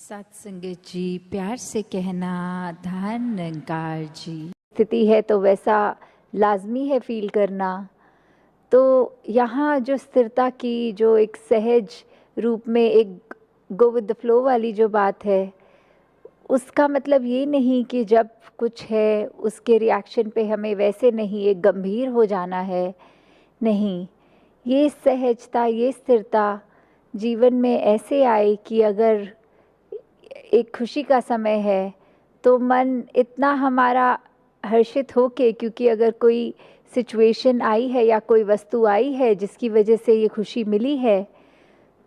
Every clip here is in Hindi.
सत्संगत जी, प्यार से कहना धन निरंकार जी। स्थिति है तो वैसा लाजमी है फील करना। तो यहाँ जो स्थिरता की जो एक सहज रूप में एक गो विद द फ्लो वाली जो बात है, उसका मतलब ये नहीं कि जब कुछ है उसके रिएक्शन पे हमें वैसे नहीं एक गंभीर हो जाना है। नहीं, ये सहजता, ये स्थिरता जीवन में ऐसे आए कि अगर एक खुशी का समय है तो मन इतना हमारा हर्षित हो के, क्योंकि अगर कोई सिचुएशन आई है या कोई वस्तु आई है जिसकी वजह से ये खुशी मिली है,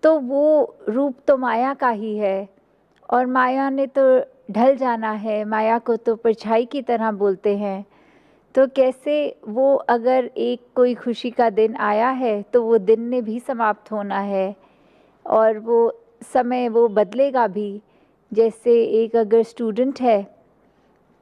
तो वो रूप तो माया का ही है और माया ने तो ढल जाना है। माया को तो परछाई की तरह बोलते हैं। तो कैसे वो अगर एक कोई खुशी का दिन आया है तो वो दिन ने भी समाप्त होना है और वो समय वो बदलेगा भी। जैसे एक अगर स्टूडेंट है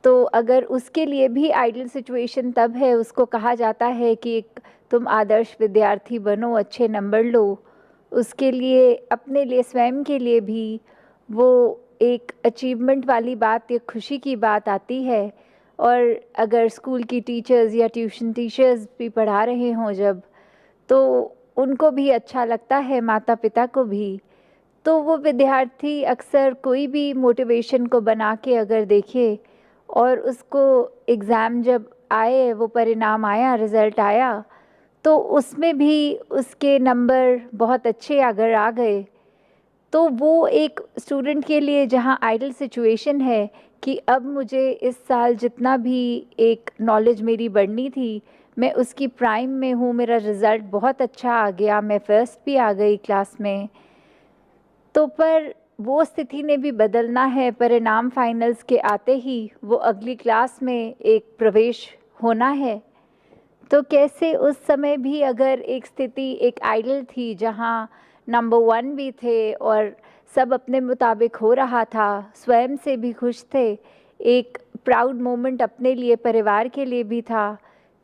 तो अगर उसके लिए भी आइडियल सिचुएशन तब है, उसको कहा जाता है कि एक तुम आदर्श विद्यार्थी बनो, अच्छे नंबर लो, उसके लिए अपने लिए स्वयं के लिए भी वो एक अचीवमेंट वाली बात, एक खुशी की बात आती है। और अगर स्कूल की टीचर्स या ट्यूशन टीचर्स भी पढ़ा रहे हों जब, तो उनको भी अच्छा लगता है, माता पिता को भी। तो वो विद्यार्थी अक्सर कोई भी मोटिवेशन को बना के अगर देखे और उसको एग्ज़ाम जब आए, वो परिणाम आया, रिज़ल्ट आया, तो उसमें भी उसके नंबर बहुत अच्छे अगर आ गए, तो वो एक स्टूडेंट के लिए जहाँ आइडियल सिचुएशन है कि अब मुझे इस साल जितना भी एक नॉलेज मेरी बढ़नी थी, मैं उसकी प्राइम में हूँ, मेरा रिज़ल्ट बहुत अच्छा आ गया, मैं फ़र्स्ट भी आ गई क्लास में। तो पर वो स्थिति ने भी बदलना है। परिणाम फाइनल्स के आते ही वो अगली क्लास में एक प्रवेश होना है। तो कैसे उस समय भी अगर एक स्थिति एक आइडियल थी जहाँ नंबर 1 भी थे और सब अपने मुताबिक हो रहा था, स्वयं से भी खुश थे, एक प्राउड मोमेंट अपने लिए, परिवार के लिए भी था,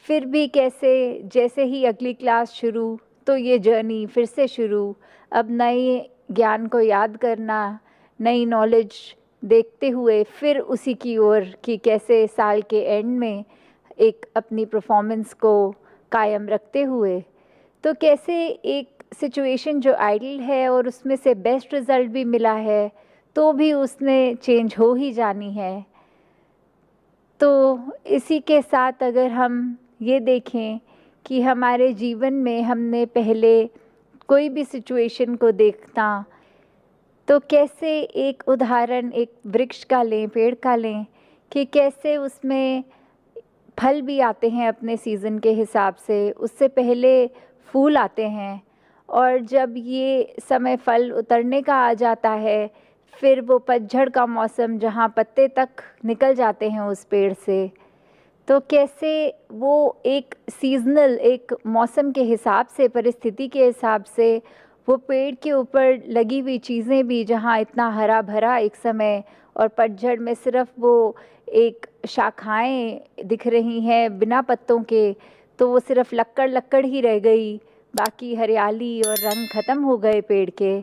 फिर भी कैसे जैसे ही अगली क्लास शुरू तो ये जर्नी फिर से शुरू। अब नए ज्ञान को याद करना, नई नॉलेज देखते हुए फिर उसी की ओर कि कैसे साल के एंड में एक अपनी परफॉर्मेंस को कायम रखते हुए, तो कैसे एक सिचुएशन जो आइडियल है और उसमें से बेस्ट रिज़ल्ट भी मिला है, तो भी उसने चेंज हो ही जानी है। तो इसी के साथ अगर हम ये देखें कि हमारे जीवन में हमने पहले कोई भी सिचुएशन को देखना, तो कैसे एक उदाहरण एक वृक्ष का लें, पेड़ का लें, कि कैसे उसमें फल भी आते हैं अपने सीज़न के हिसाब से, उससे पहले फूल आते हैं, और जब ये समय फल उतरने का आ जाता है, फिर वो पतझड़ का मौसम जहाँ पत्ते तक निकल जाते हैं उस पेड़ से, तो कैसे वो एक सीज़नल एक मौसम के हिसाब से, परिस्थिति के हिसाब से वो पेड़ के ऊपर लगी हुई चीज़ें भी जहाँ इतना हरा भरा एक समय और पतझड़ में सिर्फ वो एक शाखाएं दिख रही हैं बिना पत्तों के, तो वो सिर्फ लक्कड़ लक्कड़ ही रह गई, बाकी हरियाली और रंग ख़त्म हो गए पेड़ के।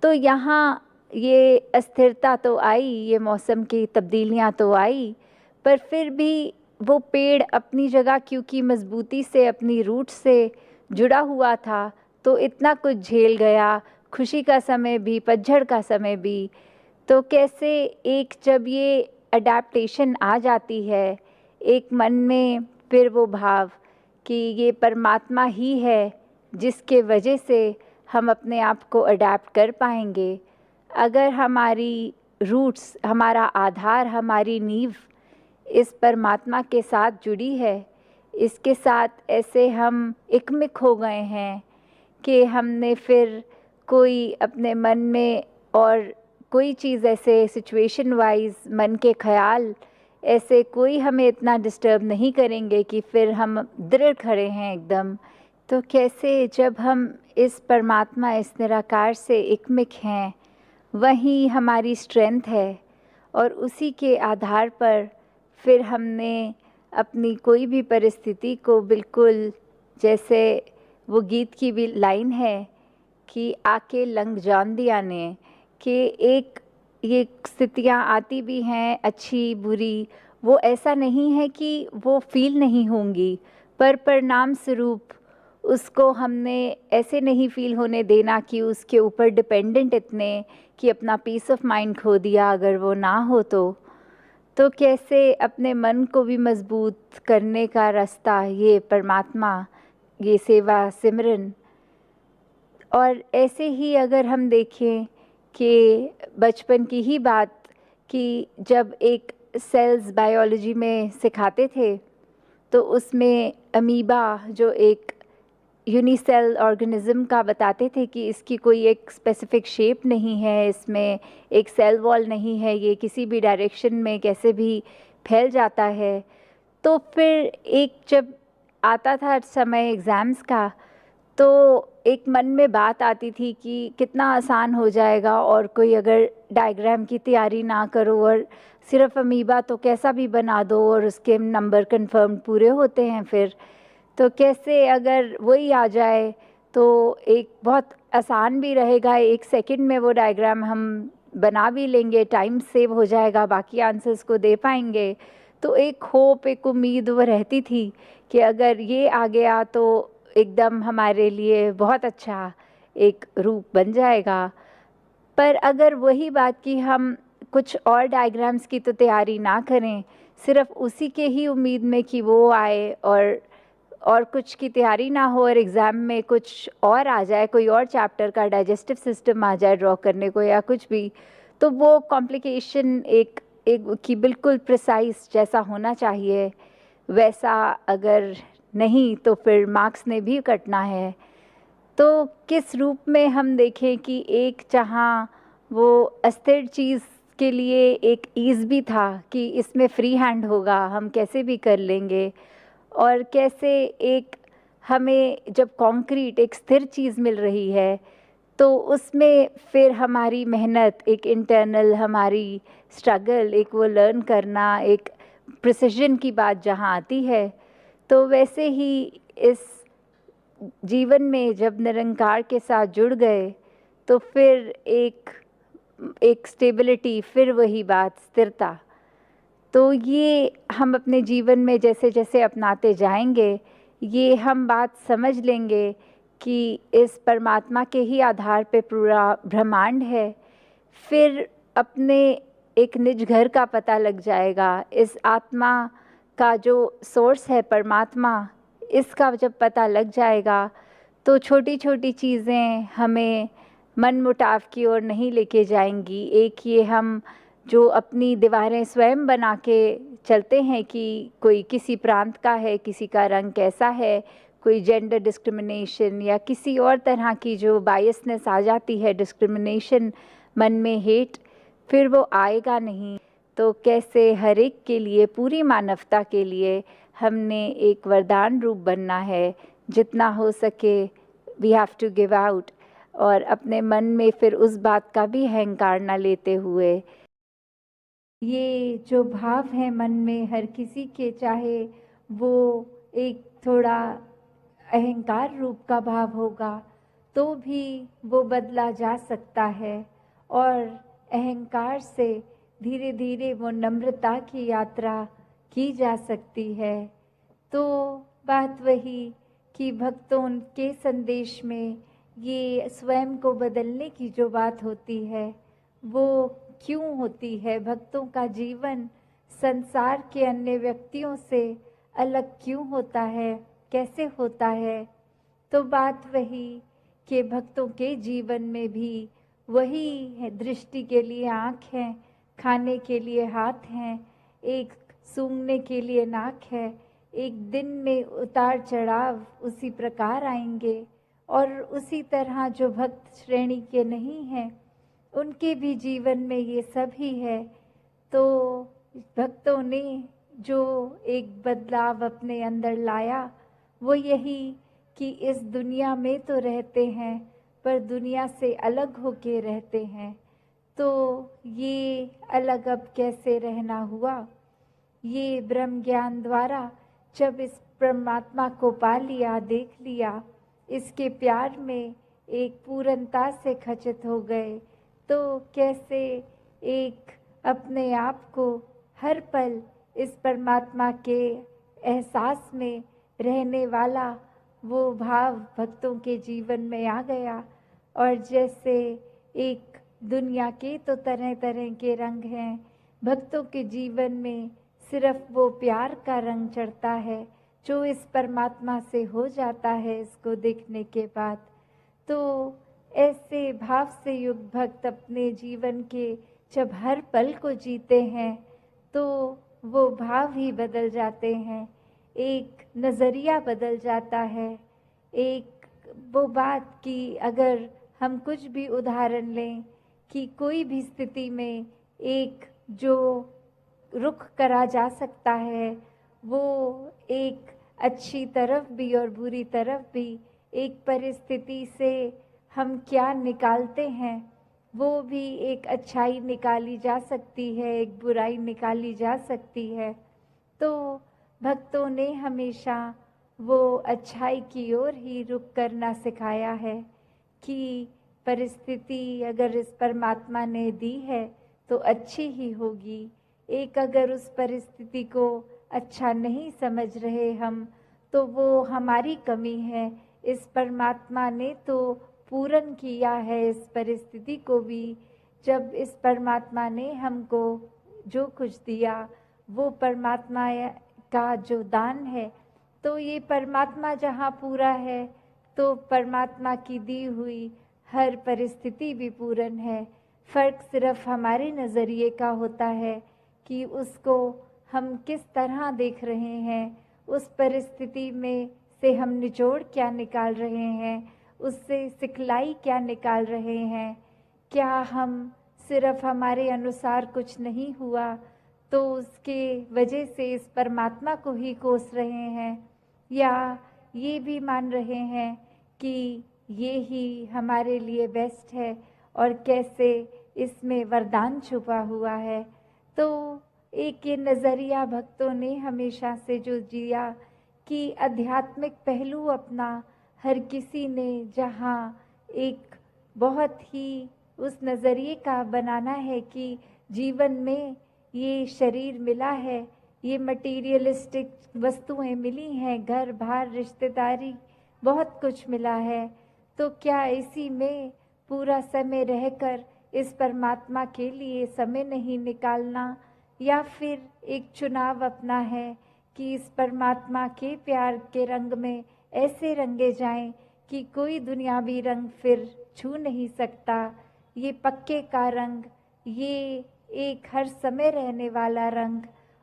तो यहाँ ये अस्थिरता तो आई, ये मौसम की तब्दीलियाँ तो आई, पर फिर भी वो पेड़ अपनी जगह क्योंकि मजबूती से अपनी रूट से जुड़ा हुआ था, तो इतना कुछ झेल गया, खुशी का समय भी, पतझड़ का समय भी। तो कैसे एक जब ये अडेप्टेशन आ जाती है एक मन में, फिर वो भाव कि ये परमात्मा ही है जिसके वजह से हम अपने आप को अडेप्ट कर पाएंगे। अगर हमारी रूट्स, हमारा आधार, हमारी नींव इस परमात्मा के साथ जुड़ी है, इसके साथ ऐसे हम एकमिक हो गए हैं कि हमने फिर कोई अपने मन में और कोई चीज़ ऐसे सिचुएशन वाइज मन के ख्याल ऐसे कोई हमें इतना डिस्टर्ब नहीं करेंगे कि फिर हम दृढ़ खड़े हैं एकदम। तो कैसे जब हम इस परमात्मा, इस निराकार से एकमिक हैं, वही हमारी स्ट्रेंथ है और उसी के आधार पर फिर हमने अपनी कोई भी परिस्थिति को बिल्कुल, जैसे वो गीत की भी लाइन है कि आके लंघ जान दिया ने, कि एक ये स्थितियाँ आती भी हैं अच्छी बुरी, वो ऐसा नहीं है कि वो फ़ील नहीं होंगी, पर परिणाम स्वरूप उसको हमने ऐसे नहीं फ़ील होने देना कि उसके ऊपर डिपेंडेंट इतने कि अपना पीस ऑफ माइंड खो दिया अगर वो ना हो तो कैसे अपने मन को भी मजबूत करने का रास्ता ये परमात्मा, ये सेवा सिमरन। और ऐसे ही अगर हम देखें कि बचपन की ही बात कि जब एक सेल्स बायोलॉजी में सिखाते थे तो उसमें अमीबा जो एक यूनिसेल ऑर्गेनिज्म का बताते थे कि इसकी कोई एक स्पेसिफिक शेप नहीं है, इसमें एक सेल वॉल नहीं है, ये किसी भी डायरेक्शन में कैसे भी फैल जाता है। तो फिर एक जब आता था समय एग्ज़ाम्स का तो एक मन में बात आती थी कि कितना आसान हो जाएगा और कोई अगर डायग्राम की तैयारी ना करो और सिर्फ अमीबा तो कैसा भी बना दो और उसके नंबर कंफर्म पूरे होते हैं फिर तो कैसे अगर वही आ जाए तो एक बहुत आसान भी रहेगा, एक सेकंड में वो डायग्राम हम बना भी लेंगे, टाइम सेव हो जाएगा, बाकी आंसर्स को दे पाएंगे। तो एक होप, एक उम्मीद वो रहती थी कि अगर ये आ गया तो एकदम हमारे लिए बहुत अच्छा एक रूप बन जाएगा। पर अगर वही बात कि हम कुछ और डायग्राम्स की तो तैयारी ना करें, सिर्फ उसी के ही उम्मीद में कि वो आए और कुछ की तैयारी ना हो और एग्ज़ाम में कुछ और आ जाए, कोई और चैप्टर का डाइजेस्टिव सिस्टम आ जाए ड्रॉ करने को या कुछ भी, तो वो कॉम्प्लिकेशन एक एक कि बिल्कुल प्रिसाइज जैसा होना चाहिए वैसा अगर नहीं तो फिर मार्क्स ने भी कटना है। तो किस रूप में हम देखें कि एक जहाँ वो अस्थिर चीज़ के लिए एक ईज़ भी था कि इसमें फ्री हैंड होगा, हम कैसे भी कर लेंगे, और कैसे एक हमें जब कॉन्क्रीट एक स्थिर चीज़ मिल रही है तो उसमें फिर हमारी मेहनत, एक इंटरनल हमारी स्ट्रगल, एक वो लर्न करना, एक प्रिसिजन की बात जहाँ आती है, तो वैसे ही इस जीवन में जब निरंकार के साथ जुड़ गए तो फिर एक स्टेबिलिटी, फिर वही बात स्थिरता। तो ये हम अपने जीवन में जैसे जैसे अपनाते जाएंगे ये हम बात समझ लेंगे कि इस परमात्मा के ही आधार पे पूरा ब्रह्मांड है। फिर अपने एक निज घर का पता लग जाएगा, इस आत्मा का जो सोर्स है परमात्मा, इसका जब पता लग जाएगा तो छोटी छोटी चीज़ें हमें मन मुटाव की ओर नहीं लेके जाएंगी। एक ये हम जो अपनी दीवारें स्वयं बना के चलते हैं कि कोई किसी प्रांत का है, किसी का रंग कैसा है, कोई जेंडर डिस्क्रिमिनेशन या किसी और तरह की जो बायसनेस आ जाती है, डिस्क्रिमिनेशन, मन में हेट, फिर वो आएगा नहीं। तो कैसे हर एक के लिए, पूरी मानवता के लिए हमने एक वरदान रूप बनना है, जितना हो सके we have to give out, और अपने मन में फिर उस बात का भी अहंकार न लेते हुए ये जो भाव है मन में हर किसी के, चाहे वो एक थोड़ा अहंकार रूप का भाव होगा तो भी वो बदला जा सकता है, और अहंकार से धीरे धीरे वो नम्रता की यात्रा की जा सकती है। तो बात वही कि भक्तों के संदेश में ये स्वयं को बदलने की जो बात होती है वो क्यों होती है, भक्तों का जीवन संसार के अन्य व्यक्तियों से अलग क्यों होता है, कैसे होता है। तो बात वही कि भक्तों के जीवन में भी वही है, दृष्टि के लिए आँख है, खाने के लिए हाथ हैं, एक सूंघने के लिए नाक है, एक दिन में उतार चढ़ाव उसी प्रकार आएंगे, और उसी तरह जो भक्त श्रेणी के नहीं हैं उनके भी जीवन में ये सब ही है। तो भक्तों ने जो एक बदलाव अपने अंदर लाया वो यही कि इस दुनिया में तो रहते हैं पर दुनिया से अलग होके रहते हैं। तो ये अलग अब कैसे रहना हुआ, ये ब्रह्म ज्ञान द्वारा जब इस परमात्मा को पा लिया, देख लिया, इसके प्यार में एक पूर्णता से खचित हो गए, तो कैसे एक अपने आप को हर पल इस परमात्मा के एहसास में रहने वाला वो भाव भक्तों के जीवन में आ गया। और जैसे एक दुनिया के तो तरह तरह के रंग हैं, भक्तों के जीवन में सिर्फ वो प्यार का रंग चढ़ता है जो इस परमात्मा से हो जाता है इसको देखने के बाद। तो ऐसे भाव से युक्त भक्त अपने जीवन के जब हर पल को जीते हैं तो वो भाव ही बदल जाते हैं, एक नज़रिया बदल जाता है। एक वो बात कि अगर हम कुछ भी उदाहरण लें कि कोई भी स्थिति में एक जो रुख करा जा सकता है वो एक अच्छी तरफ भी और बुरी तरफ भी, एक परिस्थिति से हम क्या निकालते हैं वो भी एक अच्छाई निकाली जा सकती है, एक बुराई निकाली जा सकती है। तो भक्तों ने हमेशा वो अच्छाई की ओर ही रुख करना सिखाया है कि परिस्थिति अगर इस परमात्मा ने दी है तो अच्छी ही होगी। एक अगर उस परिस्थिति को अच्छा नहीं समझ रहे हम तो वो हमारी कमी है, इस परमात्मा ने तो पूर्ण किया है इस परिस्थिति को भी। जब इस परमात्मा ने हमको जो कुछ दिया वो परमात्मा का जो दान है, तो ये परमात्मा जहाँ पूरा है तो परमात्मा की दी हुई हर परिस्थिति भी पूर्ण है। फर्क सिर्फ हमारे नज़रिए का होता है कि उसको हम किस तरह देख रहे हैं, उस परिस्थिति में से हम निचोड़ क्या निकाल रहे हैं, उससे सिखलाई क्या निकाल रहे हैं। क्या हम सिर्फ हमारे अनुसार कुछ नहीं हुआ तो उसके वजह से इस परमात्मा को ही कोस रहे हैं, या ये भी मान रहे हैं कि ये ही हमारे लिए बेस्ट है और कैसे इसमें वरदान छुपा हुआ है। तो एक ये नज़रिया भक्तों ने हमेशा से जो जिया कि आध्यात्मिक पहलू अपना हर किसी ने जहाँ एक बहुत ही उस नज़रिए का बनाना है कि जीवन में ये शरीर मिला है, ये मटीरियलिस्टिक वस्तुएं मिली हैं, घर बार रिश्तेदारी बहुत कुछ मिला है, तो क्या इसी में पूरा समय रहकर इस परमात्मा के लिए समय नहीं निकालना, या फिर एक चुनाव अपना है कि इस परमात्मा के प्यार के रंग में ऐसे रंगे जाएं कि कोई दुनियावी रंग फिर छू नहीं सकता। ये पक्के का रंग, ये एक हर समय रहने वाला रंग,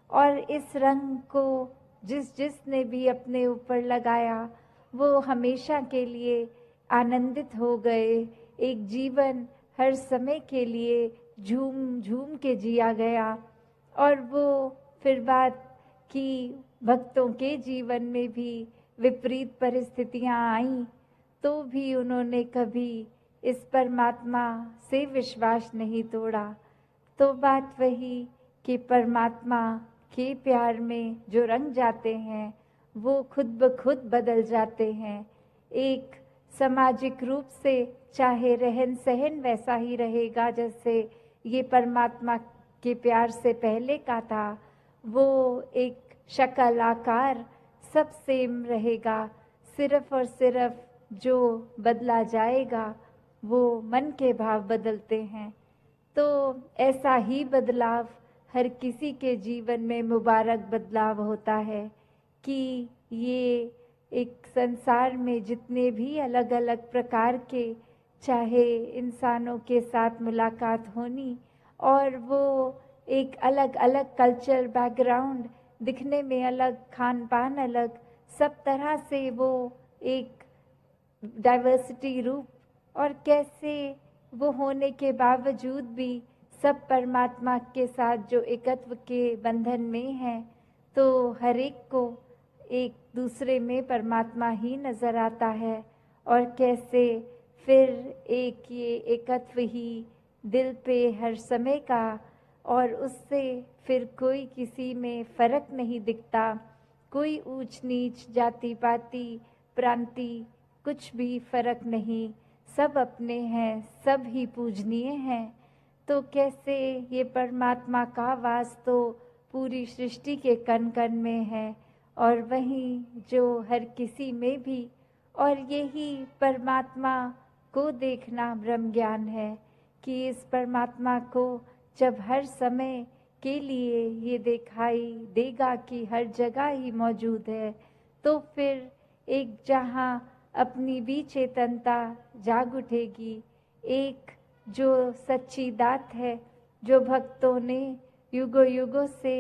और इस रंग को जिसने भी अपने ऊपर लगाया वो हमेशा के लिए आनंदित हो गए। एक जीवन हर समय के लिए झूम झूम के जिया गया। और वो फिर बात कि भक्तों के जीवन में भी विपरीत परिस्थितियां आईं तो भी उन्होंने कभी इस परमात्मा से विश्वास नहीं तोड़ा। तो बात वही कि परमात्मा के प्यार में जो रंग जाते हैं वो खुद ब खुद बदल जाते हैं। एक सामाजिक रूप से चाहे रहन सहन वैसा ही रहेगा जैसे ये परमात्मा के प्यार से पहले का था, वो एक शक्ल आकार सब सेम रहेगा, सिर्फ और सिर्फ जो बदला जाएगा वो मन के भाव बदलते हैं। तो ऐसा ही बदलाव हर किसी के जीवन में मुबारक बदलाव होता है कि ये एक संसार में जितने भी अलग अलग प्रकार के चाहे इंसानों के साथ मुलाकात होनी, और वो एक अलग अलग कल्चर बैकग्राउंड, दिखने में अलग, खान पान अलग, सब तरह से वो एक डाइवर्सिटी रूप, और कैसे वो होने के बावजूद भी सब परमात्मा के साथ जो एकत्व के बंधन में हैं, तो हर एक को एक दूसरे में परमात्मा ही नज़र आता है। और कैसे फिर एक ये एकत्व ही दिल पे हर समय का, और उससे फिर कोई किसी में फ़र्क नहीं दिखता, कोई ऊंच नीच जाति पाति प्रांति कुछ भी फ़र्क नहीं, सब अपने हैं, सब ही पूजनीय हैं। तो कैसे ये परमात्मा का वास तो पूरी सृष्टि के कण कण में है और वहीं जो हर किसी में भी, और यही परमात्मा को देखना ब्रह्म ज्ञान है कि इस परमात्मा को जब हर समय के लिए ये दिखाई देगा कि हर जगह ही मौजूद है, तो फिर एक जहाँ अपनी भी चेतनता जाग उठेगी। एक जो सच्ची दात है, जो भक्तों ने युगों युगों से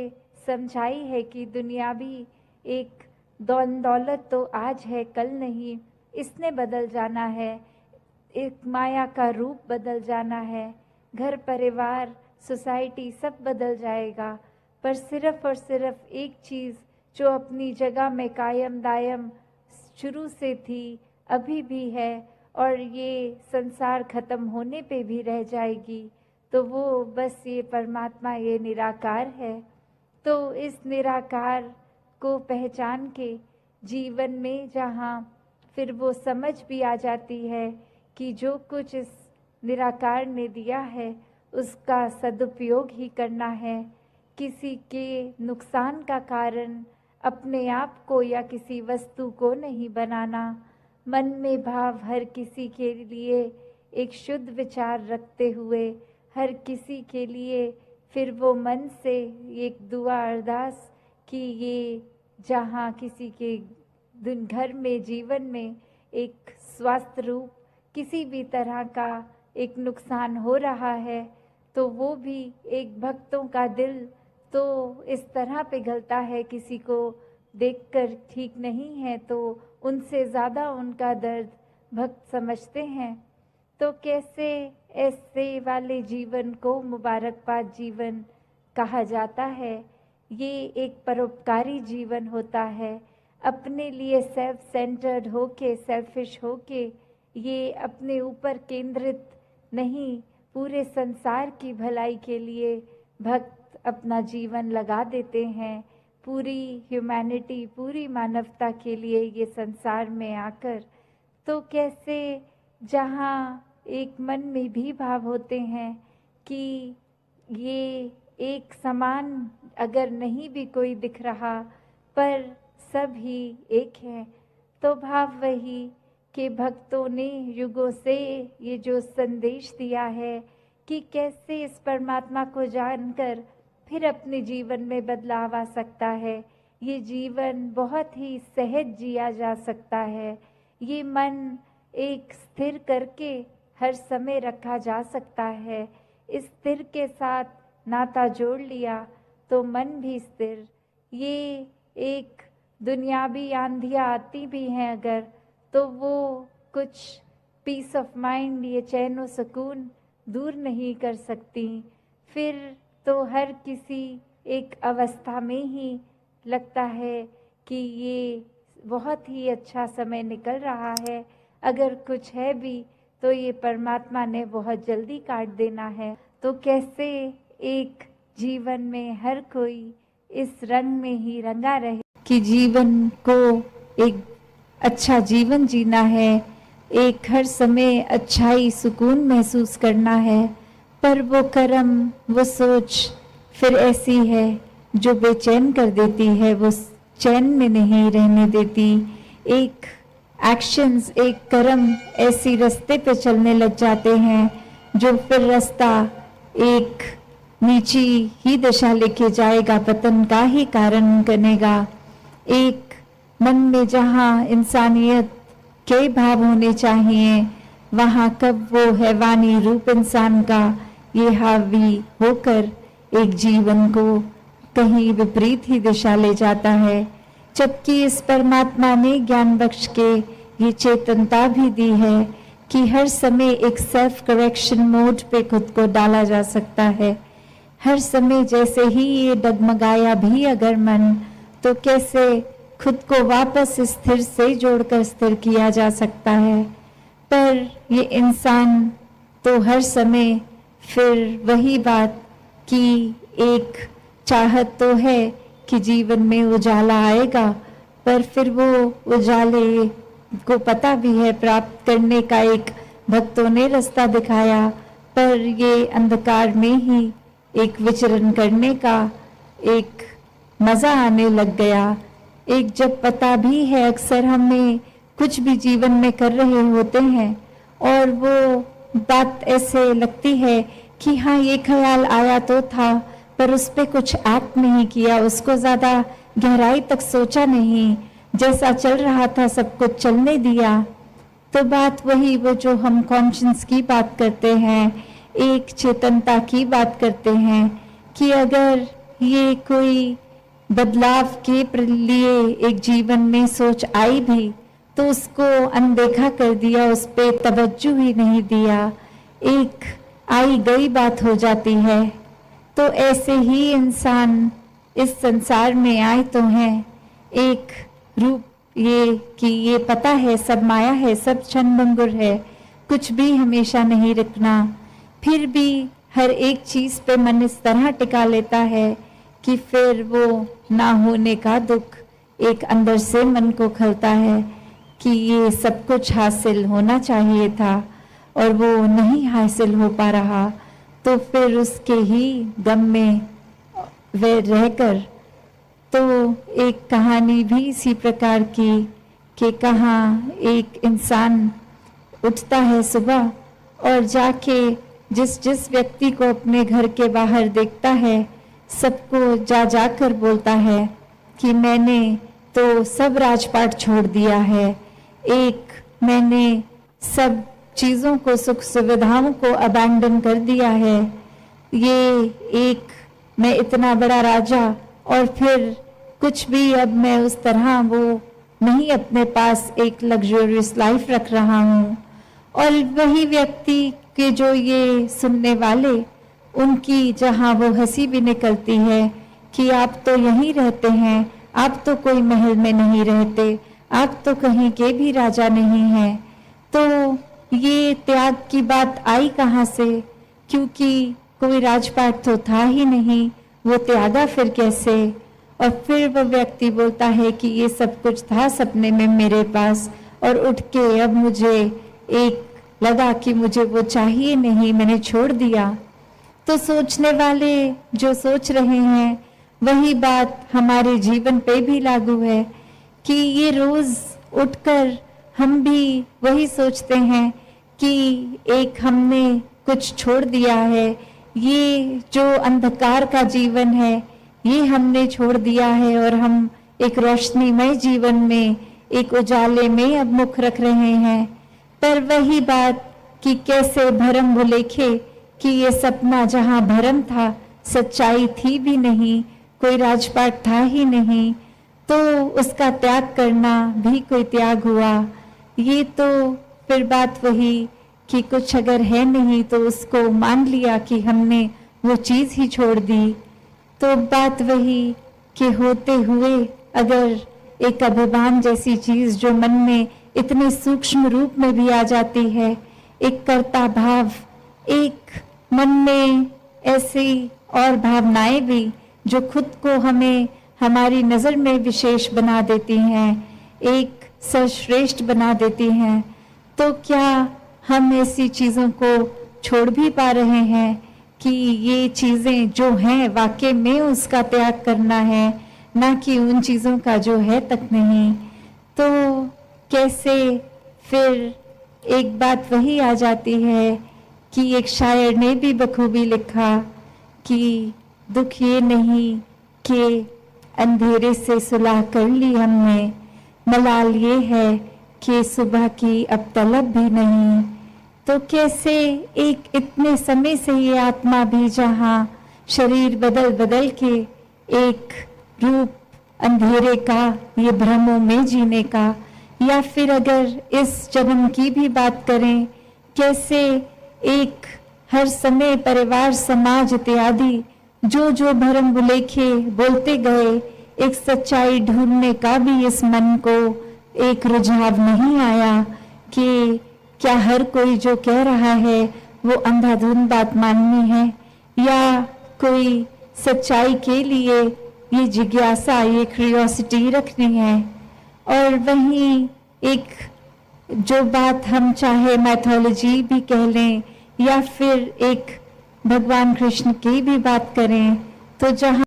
समझाई है कि दुनियावी एक दौन दौलत तो आज है कल नहीं, इसने बदल जाना है, एक माया का रूप बदल जाना है, घर परिवार सोसाइटी सब बदल जाएगा, पर सिर्फ और सिर्फ एक चीज़ जो अपनी जगह में कायम दायम शुरू से थी, अभी भी है और ये संसार खत्म होने पे भी रह जाएगी, तो वो बस ये परमात्मा, ये निराकार है। तो इस निराकार को पहचान के जीवन में जहाँ फिर वो समझ भी आ जाती है कि जो कुछ इस निराकार ने दिया है उसका सदुपयोग ही करना है, किसी के नुकसान का कारण अपने आप को या किसी वस्तु को नहीं बनाना, मन में भाव हर किसी के लिए एक शुद्ध विचार रखते हुए हर किसी के लिए फिर वो मन से एक दुआ अरदास कि ये जहाँ किसी के दिन घर में जीवन में एक स्वास्थ्य रूप किसी भी तरह का एक नुकसान हो रहा है, तो वो भी एक भक्तों का दिल तो इस तरह पिघलता है, किसी को देखकर ठीक नहीं है तो उनसे ज़्यादा उनका दर्द भक्त समझते हैं। तो कैसे ऐसे वाले जीवन को मुबारकबाद जीवन कहा जाता है। ये एक परोपकारी जीवन होता है, अपने लिए सेल्फ सेंटर्ड होके, सेल्फिश होके, ये अपने ऊपर केंद्रित नहीं, पूरे संसार की भलाई के लिए भक्त अपना जीवन लगा देते हैं, पूरी ह्यूमैनिटी, पूरी मानवता के लिए ये संसार में आकर। तो कैसे जहाँ एक मन में भी भाव होते हैं कि ये एक समान अगर नहीं भी कोई दिख रहा पर सब ही एक है, तो भाव वही कि भक्तों ने युगों से ये जो संदेश दिया है कि कैसे इस परमात्मा को जानकर फिर अपने जीवन में बदलाव आ सकता है, ये जीवन बहुत ही सहज जिया जा सकता है, ये मन एक स्थिर करके हर समय रखा जा सकता है। इस स्थिर के साथ नाता जोड़ लिया तो मन भी स्थिर। ये एक दुनियावी आंधियाँ आती भी हैं अगर, तो वो कुछ पीस ऑफ माइंड, ये चैन और सुकून दूर नहीं कर सकती। फिर तो हर किसी एक अवस्था में ही लगता है कि ये बहुत ही अच्छा समय निकल रहा है, अगर कुछ है भी तो ये परमात्मा ने बहुत जल्दी काट देना है। तो कैसे एक जीवन में हर कोई इस रंग में ही रंगा रहे कि जीवन को एक अच्छा जीवन जीना है, एक हर समय अच्छाई सुकून महसूस करना है, पर वो कर्म, वो सोच फिर ऐसी है जो बेचैन कर देती है, वो चैन में नहीं रहने देती। एक एक्शंस, एक कर्म ऐसी रास्ते पे चलने लग जाते हैं जो फिर रास्ता एक नीची ही दिशा लेके जाएगा, पतन का ही कारण बनेगा। एक मन में जहाँ इंसानियत के भाव होने चाहिए, वहाँ कब वो हैवानी रूप इंसान का ये हावी होकर एक जीवन को कहीं विपरीत ही दिशा ले जाता है। जबकि इस परमात्मा ने ज्ञान बख्श के ये चेतनता भी दी है कि हर समय एक सेल्फ करेक्शन मोड पे खुद को डाला जा सकता है। हर समय जैसे ही ये डगमगाया भी अगर मन, तो कैसे खुद को वापस स्थिर से जोड़कर स्थिर किया जा सकता है। पर ये इंसान तो हर समय फिर वही बात कि एक चाहत तो है कि जीवन में उजाला आएगा, पर फिर वो उजाले को पता भी है प्राप्त करने का एक भक्तों ने रास्ता दिखाया, पर ये अंधकार में ही एक विचरण करने का एक मज़ा आने लग गया। एक जब पता भी है अक्सर हमें कुछ भी जीवन में कर रहे होते हैं और वो बात ऐसे लगती है कि हाँ ये ख्याल आया तो था, पर उस पर कुछ एक्ट नहीं किया, उसको ज़्यादा गहराई तक सोचा नहीं, जैसा चल रहा था सब कुछ चलने दिया। तो बात वही, वो जो हम कॉन्शियस की बात करते हैं, एक चेतनता की बात करते हैं कि अगर ये कोई बदलाव के लिए एक जीवन में सोच आई भी तो उसको अनदेखा कर दिया, उस पर तवज्जो ही नहीं दिया, एक आई गई बात हो जाती है। तो ऐसे ही इंसान इस संसार में आए तो हैं, एक रूप ये कि ये पता है सब माया है, सब क्षणभंगुर है, कुछ भी हमेशा नहीं रुकना, फिर भी हर एक चीज़ पे मन इस तरह टिका लेता है कि फिर वो ना होने का दुख एक अंदर से मन को खलता है कि ये सब कुछ हासिल होना चाहिए था और वो नहीं हासिल हो पा रहा। तो फिर उसके ही गम में वे रहकर, तो एक कहानी भी इसी प्रकार की कि कहाँ एक इंसान उठता है सुबह और जाके जिस व्यक्ति को अपने घर के बाहर देखता है सबको जा कर बोलता है कि मैंने तो सब राजपाट छोड़ दिया है, एक मैंने सब चीज़ों को, सुख सुविधाओं को अबैंडन कर दिया है, ये एक मैं इतना बड़ा राजा और फिर कुछ भी अब मैं उस तरह वो नहीं अपने पास एक लग्जरियस लाइफ रख रहा हूँ। और वही व्यक्ति के जो ये सुनने वाले, उनकी जहाँ वो हंसी भी निकलती है कि आप तो यहीं रहते हैं, आप तो कोई महल में नहीं रहते, आप तो कहीं के भी राजा नहीं हैं। तो ये त्याग की बात आई कहाँ से, क्योंकि कोई राजपाट तो था ही नहीं, वो त्यागा फिर कैसे। और फिर वो व्यक्ति बोलता है कि ये सब कुछ था सपने में मेरे पास और उठ के अब मुझे एक लगा कि मुझे वो चाहिए नहीं, मैंने छोड़ दिया। तो सोचने वाले जो सोच रहे हैं वही बात हमारे जीवन पे भी लागू है कि ये रोज उठकर हम भी वही सोचते हैं कि एक हमने कुछ छोड़ दिया है, ये जो अंधकार का जीवन है ये हमने छोड़ दिया है और हम एक रोशनीमय जीवन में, एक उजाले में अब मुख रख रहे हैं। पर वही बात कि कैसे भरम भुलेखे कि ये सपना जहाँ भरम था सच्चाई थी भी नहीं, कोई राजपाट था ही नहीं, तो उसका त्याग करना भी कोई त्याग हुआ। ये तो फिर बात वही कि कुछ अगर है नहीं तो उसको मान लिया कि हमने वो चीज़ ही छोड़ दी। तो बात वही कि होते हुए अगर एक अभिमान जैसी चीज़ जो मन में इतने सूक्ष्म रूप में भी आ जाती है, एक कर्ता भाव, एक मन में ऐसी और भावनाएं भी जो खुद को हमें हमारी नज़र में विशेष बना देती हैं, एक सर्वश्रेष्ठ बना देती हैं, तो क्या हम ऐसी चीज़ों को छोड़ भी पा रहे हैं कि ये चीज़ें जो हैं वाकई में उसका त्याग करना है, ना कि उन चीज़ों का जो है तक नहीं। तो कैसे फिर एक बात वही आ जाती है कि एक शायर ने भी बखूबी लिखा कि दुख ये नहीं कि अंधेरे से सुलह कर ली हमने, मलाल ये है कि सुबह की अब तलब भी नहीं। तो कैसे एक इतने समय से ये आत्मा भी जहाँ शरीर बदल बदल के एक रूप अंधेरे का, ये भ्रमों में जीने का, या फिर अगर इस जन्म की भी बात करें, कैसे एक हर समय परिवार समाज इत्यादि जो जो भरम भुलेखे बोलते गए, एक सच्चाई ढूंढने का भी इस मन को एक रुझाव नहीं आया कि क्या हर कोई जो कह रहा है वो अंधाधुंध बात माननी है, या कोई सच्चाई के लिए ये जिज्ञासा, ये क्यूरियोसिटी रखनी है। और वहीं एक जो बात हम चाहे मैथोलॉजी भी कह लें या फिर एक भगवान कृष्ण की भी बात करें तो जहाँ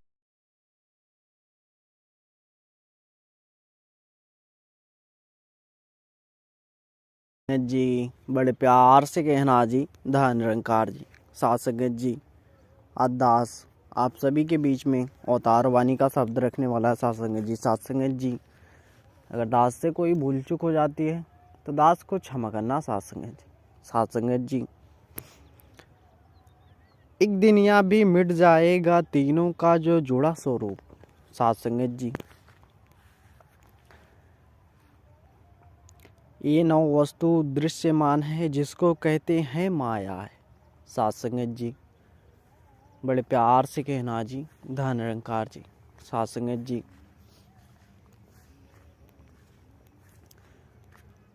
जी बड़े प्यार से कहना जी धन निरंकार जी साथ संगत जी अरदास आप सभी के बीच में अवतार वाणी का शब्द रखने वाला है साथ संगत जी। साथ संगत जी अगर दास से कोई भूल चूक हो जाती है तो दास को क्षमा करना साथ संगत जी। साथ संगत जी एक दिन यह भी मिट जाएगा तीनों का जो जुड़ा स्वरूप। साथ संगत जी ये नौ वस्तु दृश्यमान है जिसको कहते हैं माया है। साथ संगत जी बड़े प्यार से कहना जी धन निरंकार जी। साथ संगत जी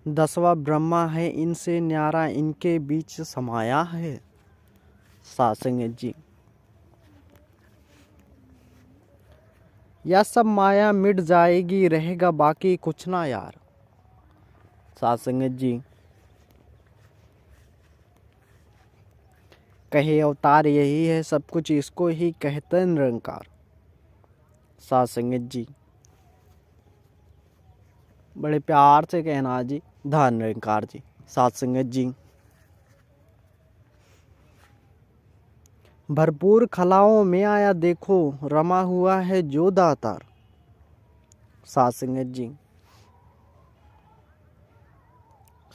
दसवां ब्रह्मा है इनसे न्यारा इनके बीच समाया है। साथ संगत जी यह सब माया मिट जाएगी रहेगा बाकी कुछ ना यार। साथ संगत जी कहे अवतार यही है सब कुछ इसको ही कहते हैं निरंकार। साथ संगत जी बड़े प्यार से कहना जी धन निरंकार जी। साथ संगत जी भरपूर खलाओं में आया देखो रमा हुआ है जो दातार। साथ संगत जी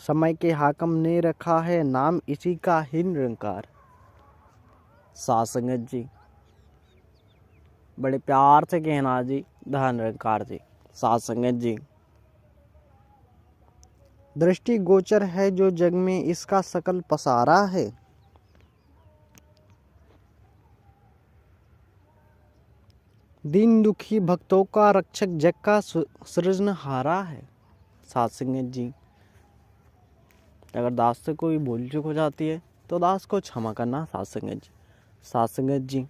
समय के हाकम ने रखा है नाम इसी का ही निरंकार। साथ संगत जी बड़े प्यार से कहना जी धन निरंकार जी। साथ संगत जी दृष्टि गोचर है जो जग में इसका सकल पसारा है। दीन दुखी भक्तों का रक्षक जग का सृजनहारा है। साथ संगत जी अगर दास से कोई भूल चूक हो जाती है तो दास को क्षमा करना साथ संगत जी। साथ संगत जी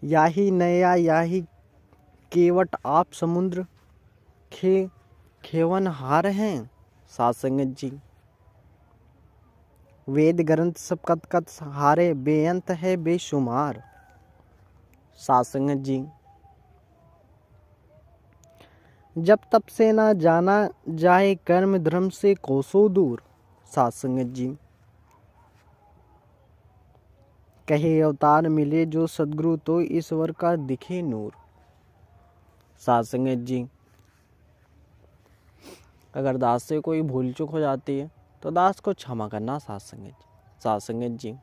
याही नया याही केवट आप समुद्र खेवन हार हैं। साथ संगत जी वेद ग्रंथ सब कत कत हारे बेअंत है बेशुमार। साथ संगत जी जब तब से ना जाना जाए कर्म धर्म से कोसों दूर। साथ संगत जी कहे अवतार मिले जो सदगुरु तो ईश्वर का दिखे नूर। साथ संगत जी अगर दास से कोई भूल चूक हो जाती है तो दास को क्षमा करना साथ संगत जी। साथ संगत जी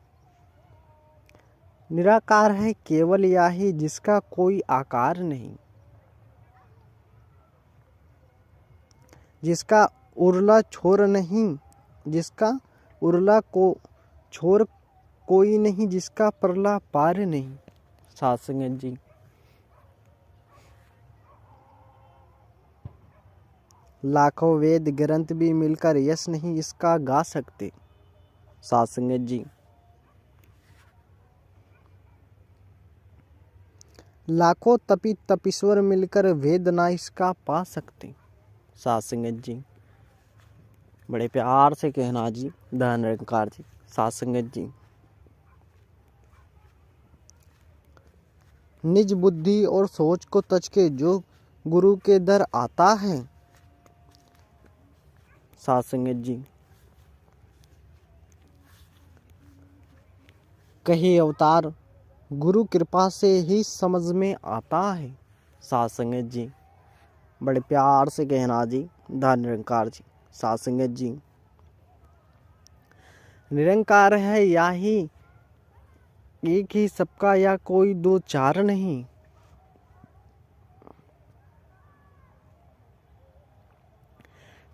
निराकार है केवल याही जिसका कोई आकार नहीं, जिसका उरला छोर नहीं, जिसका उरला को छोर कोई नहीं, जिसका परला पार नहीं। साथ संगत जी लाखों वेद ग्रंथ भी मिलकर यश नहीं इसका गा सकते। साथ संगत जी लाखों तपी तपीश्वर मिलकर वेद ना इसका पा सकते। साथ संगत जी बड़े प्यार से कहना जी धन निरंकार जी। साथ संगत जी निज बुद्धि और सोच को तज के जो गुरु के दर आता है। साथ संगत जी कही अवतार गुरु कृपा से ही समझ में आता है। साथ संगत जी बड़े प्यार से कहना जी धन निरंकार जी। साथ संगत जी निरंकार है या ही एक ही सबका या कोई दो चार नहीं।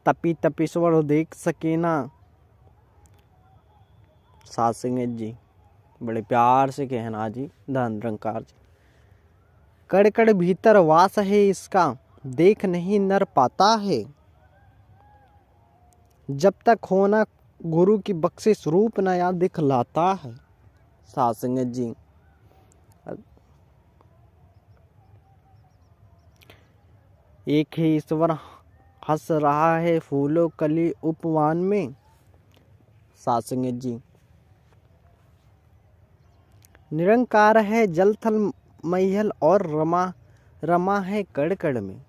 तपी तपीश्वर देख सके ना। साथ संगत जी बड़े प्यार से कहना जी धन निरंकार जी कड़ कड़ भीतर वास है इसका देख नहीं नर पाता है। जब तक होना गुरु की बख्शिश रूप नया दिखलाता है। साथ संगत जी एक ही ईश्वर हंस रहा है फूलों कली उपवन में। सात संगत जी। निरंकार है जल थल मैहल और रमा रमा है कण कण में।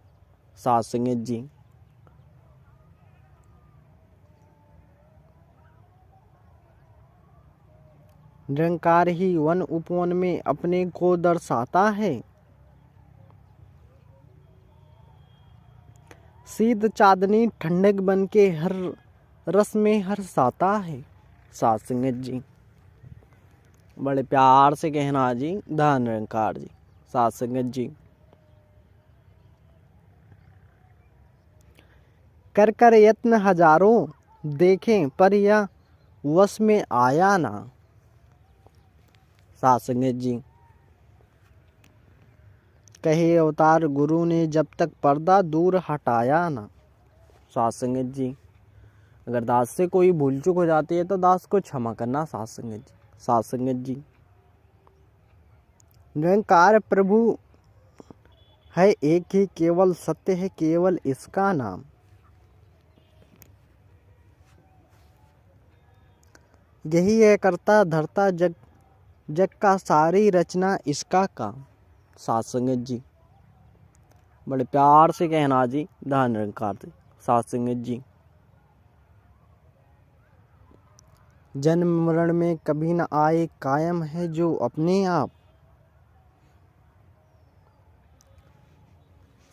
सात संगत जी। निरंकार ही वन उपवन में अपने को दर्शाता है। शीत चांदनी ठंडक बन के हर रस में हर्षाता है। सात संगत जी। बड़े प्यार से कहना जी धन निरंकार जी। सात संगत जी। कर कर यत्न हजारों देखें पर यह वश में आया ना। सात संगत जी। कहे अवतार गुरु ने जब तक पर्दा दूर हटाया ना। सात संगत जी। अगर दास से कोई भूल चूक हो जाती है तो दास को क्षमा करना। सात संगत जी। सात संगत जी। निरंकार प्रभु है एक ही केवल सत्य है केवल इसका नाम। यही है करता धरता जग जग का सारी रचना इसका काम। सात संगत जी। बड़े प्यार से कहना जी धन निरंकार जी। सात संगत जी। जन्म मरण में कभी न आए कायम है जो अपने आप।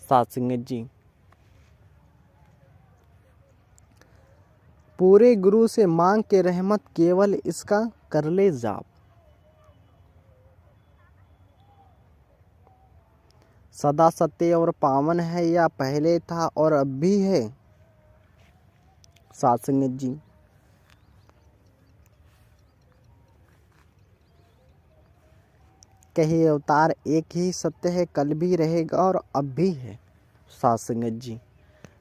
सात संगत जी। पूरे गुरु से मांग के रहमत केवल इसका कर ले जाप। सदा सत्य और पावन है या पहले था और अब भी है। सात संगत जी। कहे अवतार एक ही सत्य है कल भी रहेगा और अब भी है। सात संगत जी।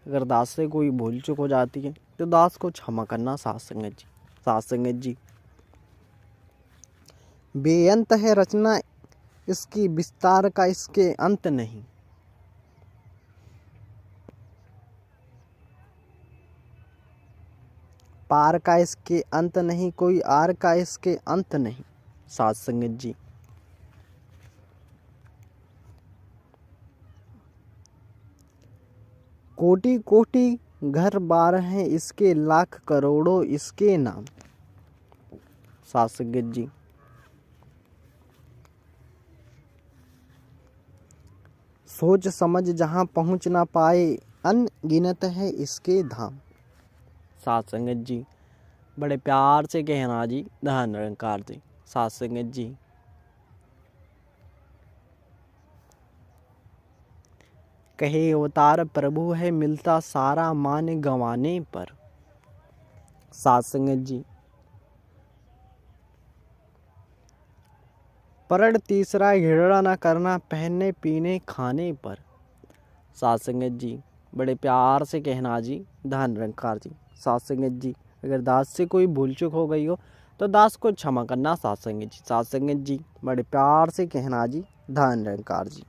अगर दास से कोई भूल चूक हो जाती है तो दास को क्षमा करना। सात संगत जी। सात संगत जी। बेअंत है रचना इसकी विस्तार का इसके अंत नहीं। पार का इसके अंत नहीं कोई आर का इसके अंत नहीं। सात संगत जी। कोटि कोटि घर बार हैं इसके लाख करोड़ों इसके नाम। सात संगत जी। सोच समझ जहाँ पहुँच ना पाए अनगिनत है इसके धाम। सात संगत जी। बड़े प्यार से कहना जी धन निरंकार जी। सात संगत जी। कहे अवतार प्रभु है मिलता सारा मान गंवाने पर। सात संगत जी। परण तीसरा घृणा न करना पहनने पीने खाने पर। सात संगत जी। बड़े प्यार से कहना जी धन निरंकार जी। सात संगत जी। अगर दास से कोई भूल चूक हो गई हो तो दास को क्षमा करना। सात संगत जी। सात संगत जी। बड़े प्यार से कहना जी धन निरंकार जी।